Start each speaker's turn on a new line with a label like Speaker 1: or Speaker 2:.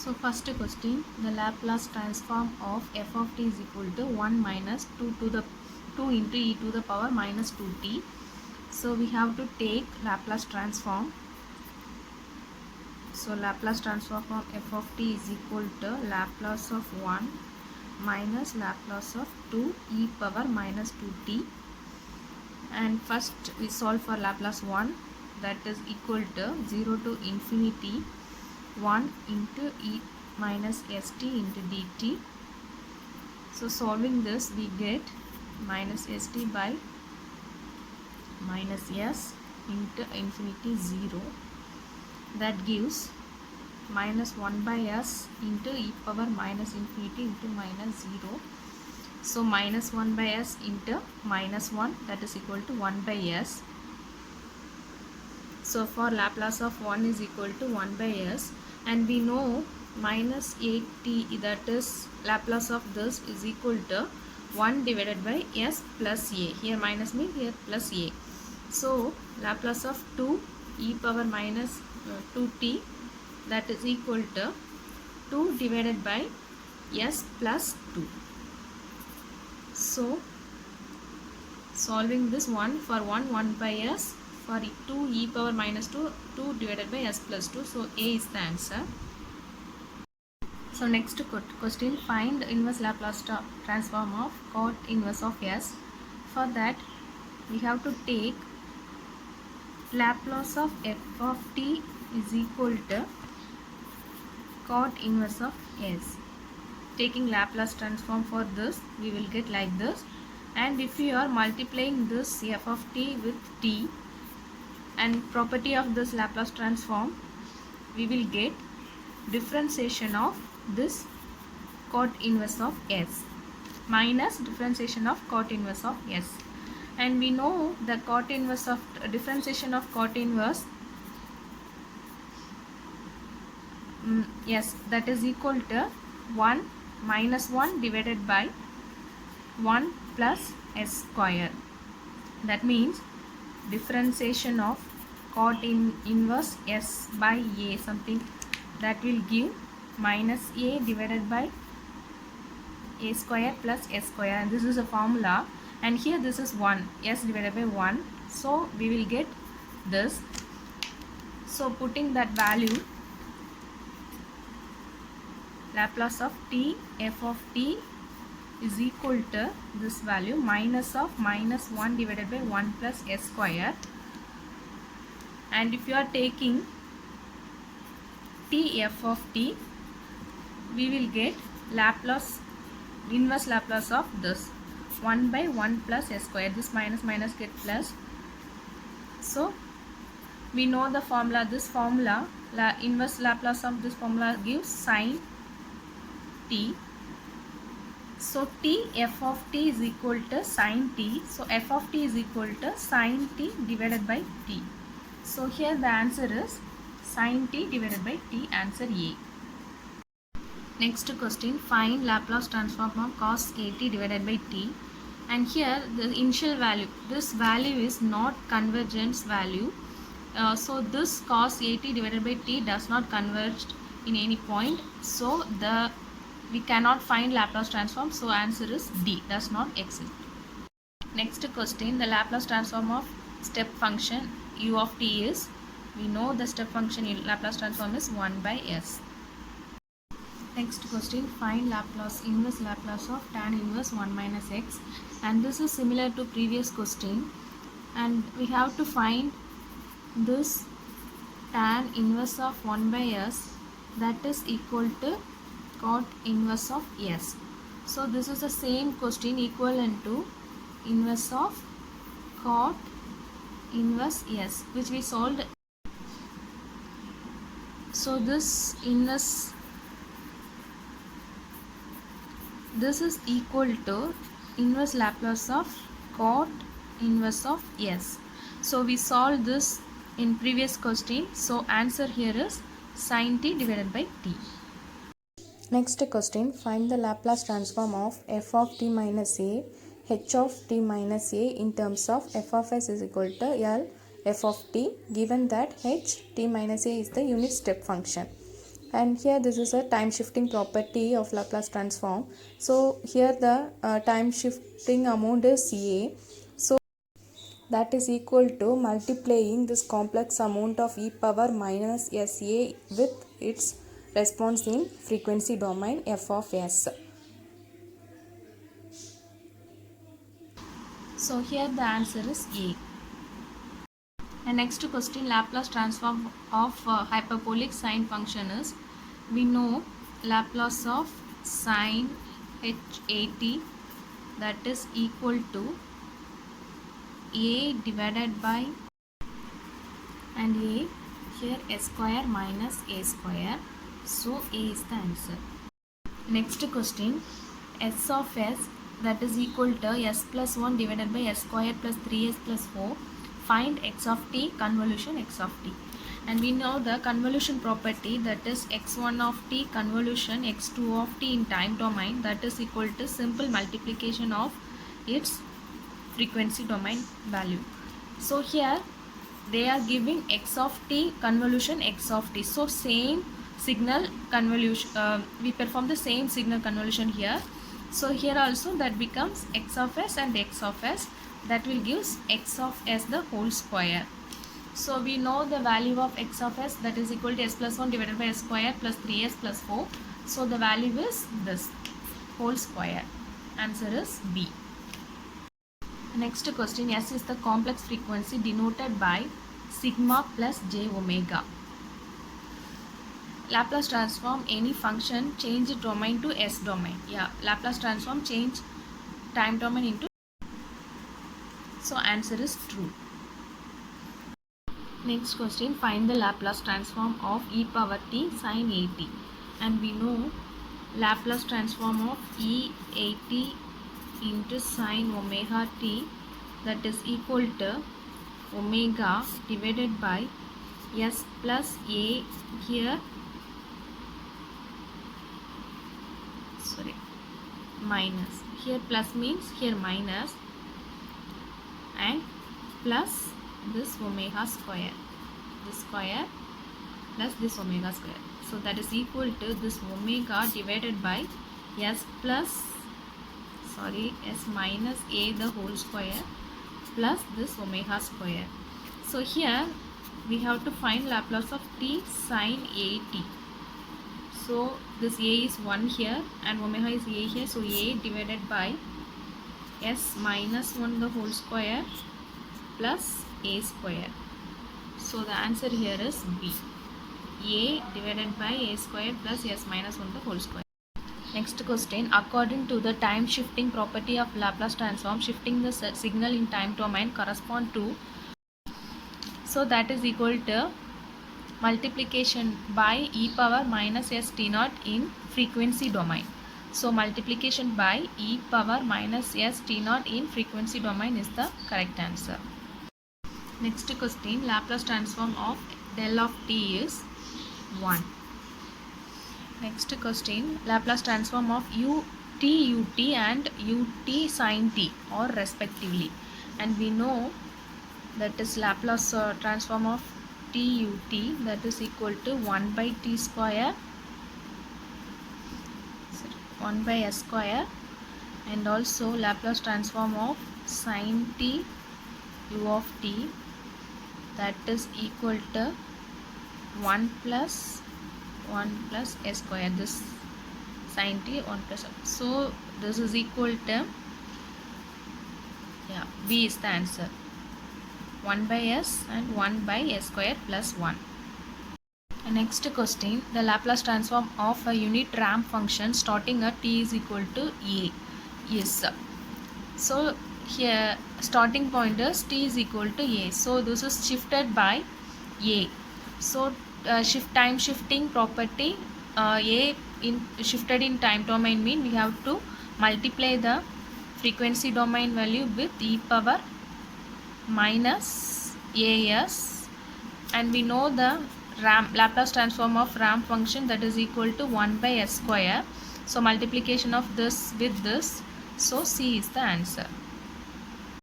Speaker 1: So first question, the Laplace transform of f of t is equal to 1 minus 2 to the 2 into e to the power minus 2t. So we have to take Laplace transform. So Laplace transform of f of t is equal to Laplace of 1 minus Laplace of 2 e power minus 2t. And first we solve for Laplace 1, that is equal to 0 to infinity 1 into e minus st into dt. So solving this we get minus st by minus s into infinity 0, that gives minus 1 by s into e power minus infinity into minus 0. So minus 1 by s into minus 1, that is equal to 1 by s. So for Laplace of 1 is equal to 1 by s, and we know minus 8t, that is Laplace of this, is equal to 1 divided by s plus a. Here minus means here plus a. So Laplace of 2 e power minus 2t, that is equal to 2 divided by s plus 2. So solving this, 1 for 1 by s, for 2 e power minus 2, 2 divided by s plus 2. So A is the answer. So next question, find inverse Laplace transform of cot inverse of s. For that we have to take Laplace of f of t is equal to cot inverse of s. Taking Laplace transform for this, we will get like this. And if you are multiplying this f of t with t, and property of this Laplace transform, we will get differentiation of this cot inverse of s minus differentiation of cot inverse of s. And we know the cot inverse of differentiation of cot inverse yes, that is equal to 1 minus 1 divided by 1 plus s square. That means differentiation of cot inverse s by a, something that will give minus a divided by a square plus s square, and this is a formula, and here this is 1, s divided by 1, so we will get this. So putting that value, Laplace of t f of t is equal to this value, minus of minus 1 divided by 1 plus s square. And if you are taking t f of t, we will get Laplace, inverse Laplace of this, 1 by 1 plus s square. This minus minus get plus. So we know the formula, this formula, inverse Laplace of this formula gives sin t. So t f of t is equal to sin t. So f of t is equal to sin t divided by t. So here the answer is sin t divided by t, answer A. Next question, find Laplace transform of cos at divided by t. And here the initial value, this value is not convergence value. So this cos at divided by t does not converge in any point. So we cannot find Laplace transform. So answer is D, does not exist. Next question, the Laplace transform of step function u of t is, we know the step function in Laplace transform is 1 by s. Next question, find Laplace, inverse Laplace of tan inverse 1 minus x. And this is similar to previous question. And we have to find this tan inverse of 1 by s, that is equal to cot inverse of s. So this is the same question, equivalent to inverse of cot inverse s, which we solved. So this inverse, this is equal to inverse Laplace of cot inverse of s. So we solved this in previous question. So answer here is sin t divided by t.
Speaker 2: Next question, find the Laplace transform of f of t minus a, h of t minus a in terms of f of s is equal to L f of t, given that h t minus a is the unit step function. And here this is a time shifting property of Laplace transform. So here the time shifting amount is A. So that is equal to multiplying this complex amount of e power minus sa with its response in frequency domain f of s.
Speaker 1: So here the answer is A. And next question, Laplace transform of hyperbolic sine function is, we know Laplace of sine hat, that is equal to A divided by, and A here s square minus a square, so A is the answer. Next question, s of s, that is equal to s plus 1 divided by s square plus 3s plus 4. Find x of t convolution x of t. And we know the convolution property, that is x1 of t convolution x2 of t in time domain, that is equal to simple multiplication of its frequency domain value. So here they are giving x of t convolution x of t. So same signal convolution, we perform the same signal convolution here. So here also that becomes x of s and x of s, that will gives x of s the whole square. So we know the value of x of s, that is equal to s plus 1 divided by s square plus 3s plus 4. So the value is this whole square. Answer is B. Next question, S is the complex frequency denoted by sigma plus j omega. Laplace transform any function, change domain to S domain. Yeah, Laplace transform change time domain into. So answer is true. Next question, find the Laplace transform of e power t sine at. And we know Laplace transform of e at into sine omega t, that is equal to omega divided by s plus a here, sorry, minus, here plus means here minus, and plus this omega square, this square plus this omega square. So that is equal to this omega divided by s plus, sorry, s minus a the whole square plus this omega square. So here we have to find Laplace of t sine at. So this a is 1 here and omega is a here, so a divided by s minus 1 the whole square plus a square. So the answer here is B, a divided by a square plus s minus 1 the whole square. Next question, according to the time shifting property of Laplace transform, shifting the signal in time domain correspond to, so that is equal to multiplication by e power minus s t naught in frequency domain. So multiplication by e power minus s t naught in frequency domain is the correct answer. Next question, Laplace transform of del of t is 1. Next question, Laplace transform of ut and ut sin t or respectively. And we know that is Laplace transform of tut, that is equal to 1 by t square, 1 by s square, and also Laplace transform of sin t u of t, that is equal to 1 plus s square, this sin t 1 plus 1. So this is equal to, yeah, B is the answer, 1 by s and 1 by s square plus 1. And next question, the Laplace transform of a unit ramp function starting at t is equal to a is, so here starting point is t is equal to a, so this is shifted by a. So time shifting property, a in shifted in time domain mean we have to multiply the frequency domain value with e power minus as, and we know the Laplace transform of ramp function, that is equal to 1 by s square. So multiplication of this with this, so C is the answer.